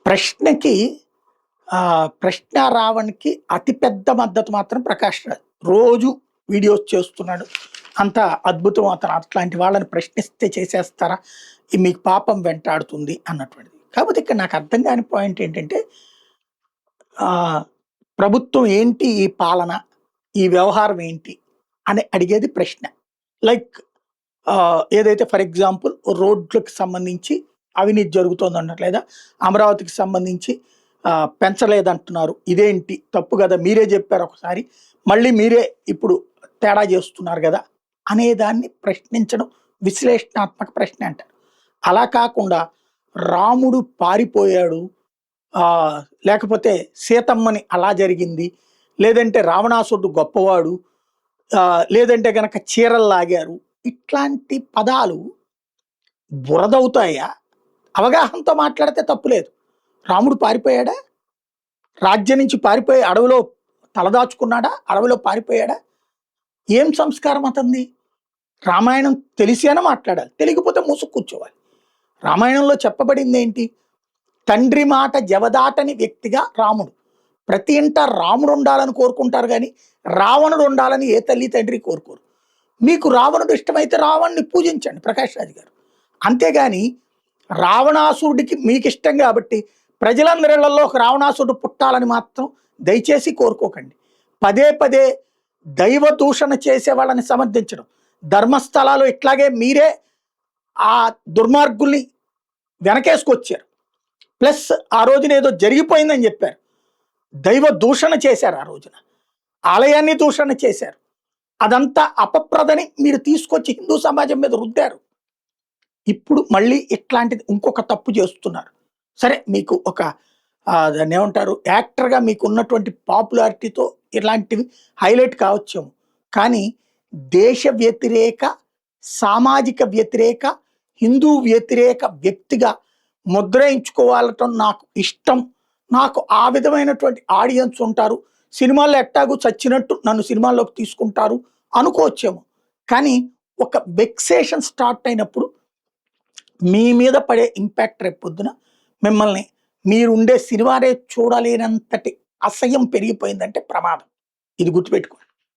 ప్రశ్నకి ప్రశ్న రావణ్‌కి అతి పెద్ద మద్దతు మాత్రం ప్రకాష్ రాజ్. రోజు వీడియోస్ చేస్తున్నాడు. అంత అద్భుతం అతను. అట్లాంటి వాళ్ళని ప్రశ్నిస్తే చేసేస్తారా? మీకు పాపం వెంటాడుతుంది అన్నటువంటిది. కాకపోతే ఇక్కడ నాకు అర్థం కాని పాయింట్ ఏంటంటే ఆహ్, ప్రభుత్వం ఏంటి ఈ పాలన? ఈ వ్యవహారం ఏంటి? అని అడిగేది ప్రశ్న. లైక్ ఏదైతే ఫర్ ఎగ్జాంపుల్ రోడ్లకు సంబంధించి అవినీతి జరుగుతోందన్నారు, లేదా అమరావతికి సంబంధించి పెంచలేదంటున్నారు. ఇదేంటి తప్పు కదా, మీరే చెప్పారు ఒకసారి, మళ్ళీ మీరే ఇప్పుడు తేడా చేస్తున్నారు కదా అనేదాన్ని ప్రశ్నించడం విశ్లేషణాత్మక ప్రశ్న అంటారు. అలా కాకుండా రాముడు పారిపోయాడు, లేకపోతే సీతమ్మని అలా జరిగింది, లేదంటే రావణాసురుడు గొప్పవాడు, లేదంటే గనక చీరలు లాగారు, ఇట్లాంటి పదాలు బురదవుతాయా? అవగాహనతో మాట్లాడితే తప్పులేదు. రాముడు పారిపోయాడా? రాజ్యం నుంచి పారిపోయి అడవిలో తలదాచుకున్నాడా? అడవిలో పారిపోయాడా? ఏం సంస్కారం అతంది? రామాయణం తెలిసేనా మాట్లాడాలి, తెలియకపోతే మూసుకు కూర్చోవాలి. రామాయణంలో చెప్పబడింది ఏంటి? తండ్రి మాట జవదాటని వ్యక్తిగా రాముడు. ప్రతి ఇంట రాముడు ఉండాలని కోరుకుంటారు, కానీ రావణుడు ఉండాలని ఏ తల్లి తండ్రి కోరుకోరు. మీకు రావణుడు ఇష్టమైతే రావణ్ణి పూజించండి ప్రకాష్ రాజ్ గారు. అంతేగాని రావణాసురుడికి మీకు ఇష్టం కాబట్టి ప్రజలందరిళ్లలో ఒక రావణాసురుడు పుట్టాలని మాత్రం దయచేసి కోరుకోకండి. పదే పదే దైవ దూషణ చేసే వాళ్ళని సమర్థించడం, ధర్మస్థలాలు ఇట్లాగే మీరే ఆ దుర్మార్గుల్ని వెనకేసుకొచ్చారు. ప్లస్ ఆ రోజున ఏదో జరిగిపోయిందని చెప్పారు, దైవ దూషణ చేశారు. ఆ రోజున ఆలయాన్ని దూషణ చేశారు. అదంతా అపప్రదని మీరు తీసుకొచ్చి హిందూ సమాజం మీద రుద్దారు. ఇప్పుడు మళ్ళీ ఇట్లాంటిది ఇంకొక తప్పు చేస్తున్నారు. సరే, మీకు ఒక దాన్ని ఏమంటారు, యాక్టర్గా మీకు ఉన్నటువంటి పాపులారిటీతో ఇలాంటివి హైలైట్ కావచ్చేమో, కానీ దేశ వ్యతిరేక, సామాజిక వ్యతిరేక, హిందూ వ్యతిరేక వ్యక్తిగా ముద్రయించుకోవాలటం నాకు ఇష్టం. నాకు ఆ విధమైనటువంటి ఆడియన్స్ ఉంటారు, సినిమాల్లో ఎట్టాగు చచ్చినట్టు నన్ను సినిమాల్లోకి తీసుకుంటారు అనుకోవచ్చేమో. కానీ ఒక వెక్సేషన్ స్టార్ట్ అయినప్పుడు మీ మీద పడే ఇంపాక్ట్ రేపొద్దున మిమ్మల్ని మీరుండే సినిమానే చూడలేనంతటి అసహ్యం పెరిగిపోయిందంటే ప్రమాదం. ఇది గుర్తుపెట్టుకోండి.